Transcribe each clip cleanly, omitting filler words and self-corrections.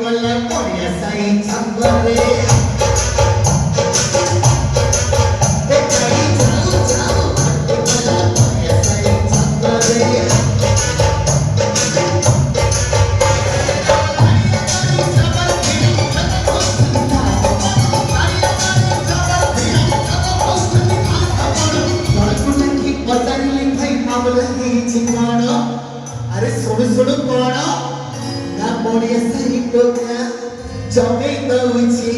ଗଲା ପଡ଼ିଆ ସାଇ ଛାତରେ अरे सुन सुन कौन ना बढ़िया सही टोका जमे दउची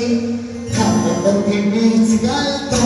खाना के बीच गाल